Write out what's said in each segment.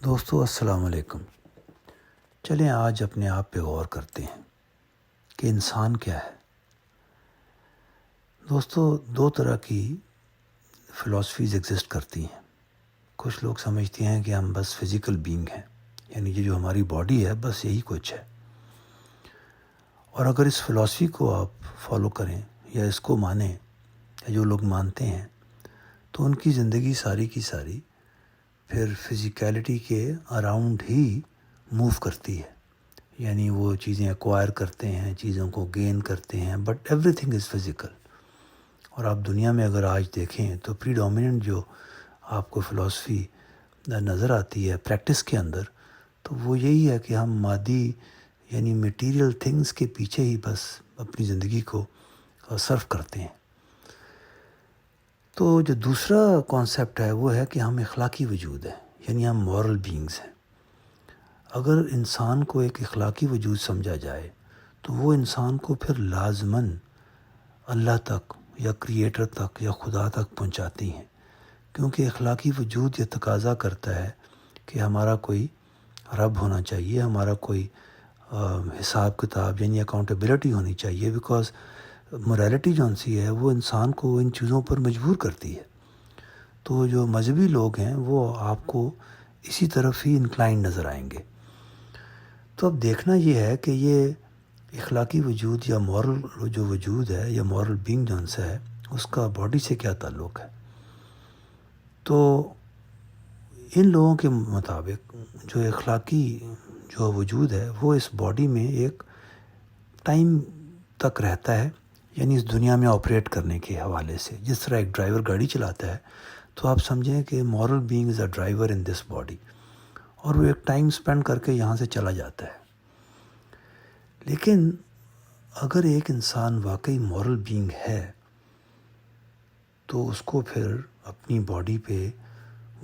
دوستو السلام علیکم۔ چلیں آج اپنے آپ پہ غور کرتے ہیں کہ انسان کیا ہے۔ دوستو دو طرح کی فلاسفیز ایگزسٹ کرتی ہیں۔ کچھ لوگ سمجھتے ہیں کہ ہم بس فزیکل بینگ ہیں، یعنی یہ جو ہماری باڈی ہے بس یہی کچھ ہے، اور اگر اس فلاسفی کو آپ فالو کریں یا اس کو مانیں یا جو لوگ مانتے ہیں تو ان کی زندگی ساری کی ساری پھر فزیکیلٹی کے اراؤنڈ ہی موو کرتی ہے، یعنی وہ چیزیں ایکوائر کرتے ہیں، چیزوں کو گین کرتے ہیں، but every thing is physical. اور آپ دنیا میں اگر آج دیکھیں تو پریڈومیننٹ جو آپ کو فلاسفی نظر آتی ہے پریکٹس کے اندر، تو وہ یہی ہے کہ ہم مادی یعنی میٹیریل تھنگس کے پیچھے ہی بس اپنی زندگی کو صرف کرتے ہیں۔ تو جو دوسرا کانسیپٹ ہے وہ ہے کہ ہم اخلاقی وجود ہیں، یعنی ہم مورل بینگز ہیں۔ اگر انسان کو ایک اخلاقی وجود سمجھا جائے تو وہ انسان کو پھر لازماً اللہ تک یا کریٹر تک یا خدا تک پہنچاتی ہیں، کیونکہ اخلاقی وجود یہ تقاضا کرتا ہے کہ ہمارا کوئی رب ہونا چاہیے، ہمارا کوئی حساب کتاب یعنی اکاؤنٹیبلٹی ہونی چاہیے، بیکاز موریلٹی جون سی ہے وہ انسان کو ان چیزوں پر مجبور کرتی ہے۔ تو جو مذہبی لوگ ہیں وہ آپ کو اسی طرف ہی انکلائن نظر آئیں گے۔ تو اب دیکھنا یہ ہے کہ یہ اخلاقی وجود یا مورل جو وجود ہے یا مورل بینگ جون سا ہے اس کا باڈی سے کیا تعلق ہے۔ تو ان لوگوں کے مطابق جو اخلاقی جو وجود ہے وہ اس باڈی میں ایک ٹائم تک رہتا ہے، یعنی اس دنیا میں آپریٹ کرنے کے حوالے سے جس طرح ایک ڈرائیور گاڑی چلاتا ہے تو آپ سمجھیں کہ moral being is a driver in this body, اور وہ ایک ٹائم سپینڈ کر کے یہاں سے چلا جاتا ہے۔ لیکن اگر ایک انسان واقعی مورل بینگ ہے تو اس کو پھر اپنی باڈی پہ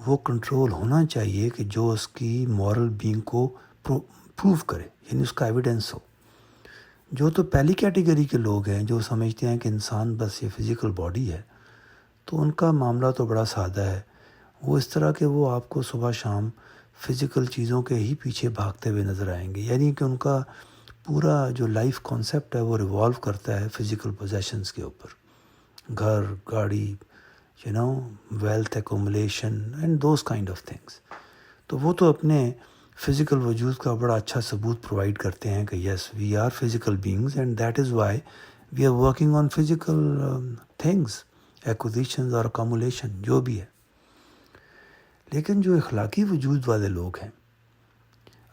وہ کنٹرول ہونا چاہیے کہ جو اس کی مورل بینگ کو پروو کرے، یعنی اس کا ایویڈنس ہو۔ جو تو پہلی کیٹیگری کے لوگ ہیں جو سمجھتے ہیں کہ انسان بس یہ فزیکل باڈی ہے، تو ان کا معاملہ تو بڑا سادہ ہے۔ وہ اس طرح کہ وہ آپ کو صبح شام فزیکل چیزوں کے ہی پیچھے بھاگتے ہوئے نظر آئیں گے، یعنی کہ ان کا پورا جو لائف کانسیپٹ ہے وہ ریوالو کرتا ہے فزیکل پوزیشنز کے اوپر، گھر، گاڑی، wealth accumulation and those kind of things. تو وہ تو اپنے فزیکل وجود کا بڑا اچھا ثبوت پرووائڈ کرتے ہیں کہ yes we are physical beings and that is why we are working on physical things, acquisitions اور اکومولیشن جو بھی ہے۔ لیکن جو اخلاقی وجود والے لوگ ہیں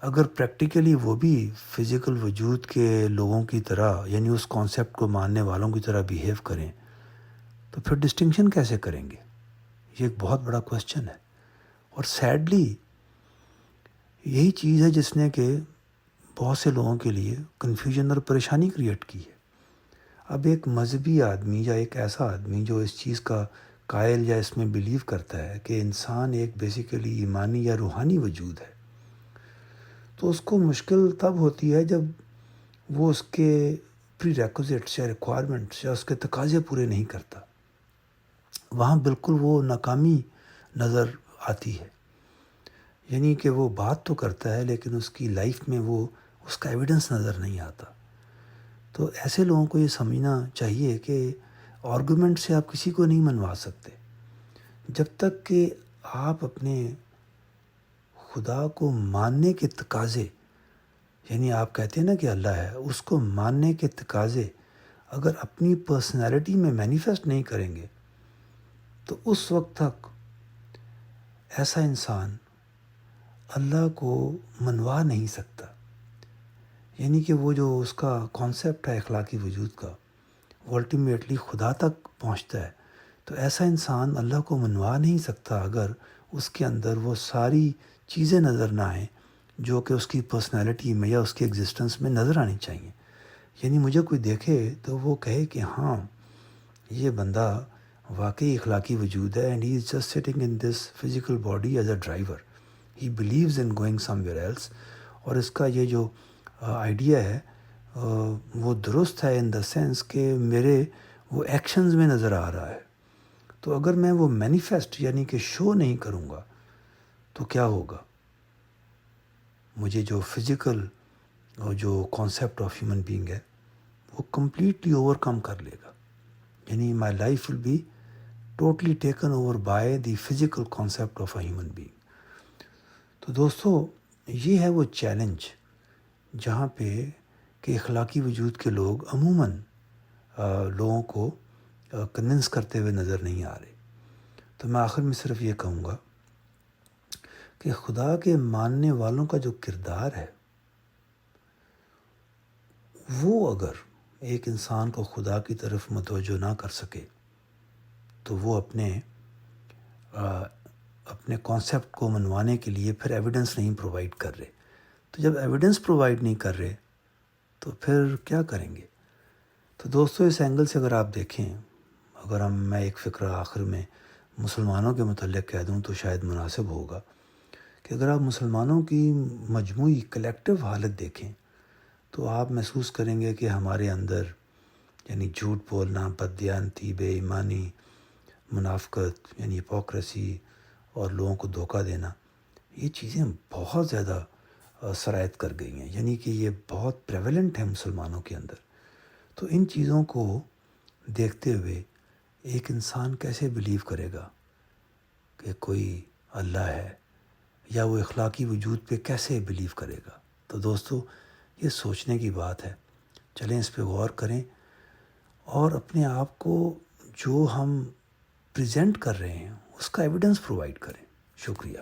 اگر پریکٹیکلی وہ بھی فزیکل وجود کے لوگوں کی طرح یعنی اس کانسیپٹ کو ماننے والوں کی طرح بیہیو کریں تو پھر ڈسٹنکشن کیسے کریں گے؟ یہ ایک بہت بڑا کوسچن ہے، اور سیڈلی یہی چیز ہے جس نے کہ بہت سے لوگوں کے لیے کنفیوژن اور پریشانی کریٹ کی ہے۔ اب ایک مذہبی آدمی یا ایک ایسا آدمی جو اس چیز کا قائل یا اس میں بلیو کرتا ہے کہ انسان ایک بیسیکلی ایمانی یا روحانی وجود ہے، تو اس کو مشکل تب ہوتی ہے جب وہ اس کے پری ریکوزٹس یا ریکوائرمنٹس یا اس کے تقاضے پورے نہیں کرتا۔ وہاں بالکل وہ ناکامی نظر آتی ہے، یعنی کہ وہ بات تو کرتا ہے لیکن اس کی لائف میں وہ اس کا ایویڈنس نظر نہیں آتا۔ تو ایسے لوگوں کو یہ سمجھنا چاہیے کہ آرگومنٹ سے آپ کسی کو نہیں منوا سکتے جب تک کہ آپ اپنے خدا کو ماننے کے تقاضے، یعنی آپ کہتے ہیں نا کہ اللہ ہے، اس کو ماننے کے تقاضے اگر اپنی پرسنالٹی میں مینیفیسٹ نہیں کریں گے تو اس وقت تک ایسا انسان اللہ کو منوا نہیں سکتا۔ یعنی کہ وہ جو اس کا کانسیپٹ ہے اخلاقی وجود کا وہ الٹیمیٹلی خدا تک پہنچتا ہے، تو ایسا انسان اللہ کو منوا نہیں سکتا اگر اس کے اندر وہ ساری چیزیں نظر نہ آئیں جو کہ اس کی پرسنالٹی میں یا اس کی ایگزسٹنس میں نظر آنی چاہیے۔ یعنی مجھے کوئی دیکھے تو وہ کہے کہ ہاں یہ بندہ واقعی اخلاقی وجود ہے، and he is just sitting in this physical body as a driver, he believes in going somewhere else, اور اس کا یہ جو آئیڈیا ہے وہ درست ہے ان دا سینس کہ میرے وہ ایکشنز میں نظر آ رہا ہے۔ تو اگر میں وہ مینیفیسٹ یعنی کہ شو نہیں کروں گا تو کیا ہوگا؟ مجھے جو فزیکل اور جو کانسیپٹ آف ہیومن بینگ ہے وہ کمپلیٹلی اوور کم کر لے گا. یعنی my life will be totally taken over by the physical concept of a human being. تو دوستو یہ ہے وہ چیلنج جہاں پہ کہ اخلاقی وجود کے لوگ عموماً لوگوں کو کنونس کرتے ہوئے نظر نہیں آ رہے. تو میں آخر میں صرف یہ کہوں گا کہ خدا کے ماننے والوں کا جو کردار ہے وہ اگر ایک انسان کو خدا کی طرف متوجہ نہ کر سکے تو وہ اپنے کانسیپٹ کو منوانے کے لیے پھر ایویڈنس نہیں پرووائڈ کر رہے. تو جب ایویڈنس پرووائڈ نہیں کر رہے تو پھر کیا کریں گے؟ تو دوستو اس اینگل سے اگر آپ دیکھیں، اگر میں ایک فقرہ آخر میں مسلمانوں کے متعلق کہہ دوں تو شاید مناسب ہوگا کہ اگر آپ مسلمانوں کی مجموعی کلیکٹیو حالت دیکھیں تو آپ محسوس کریں گے کہ ہمارے اندر یعنی جھوٹ بولنا، بددیانتی، بے ایمانی، منافقت یعنی ہپوکریسی اور لوگوں کو دھوکہ دینا، یہ چیزیں بہت زیادہ سرایت کر گئی ہیں. یعنی کہ یہ بہت پریویلنٹ ہیں مسلمانوں کے اندر. تو ان چیزوں کو دیکھتے ہوئے ایک انسان کیسے بلیو کرے گا کہ کوئی اللہ ہے، یا وہ اخلاقی وجود پہ کیسے بلیو کرے گا؟ تو دوستو یہ سوچنے کی بات ہے. چلیں اس پہ غور کریں اور اپنے آپ کو جو ہم پریزنٹ کر رہے ہیں اس کا ایویڈنس پرووائڈ کریں. شکریہ.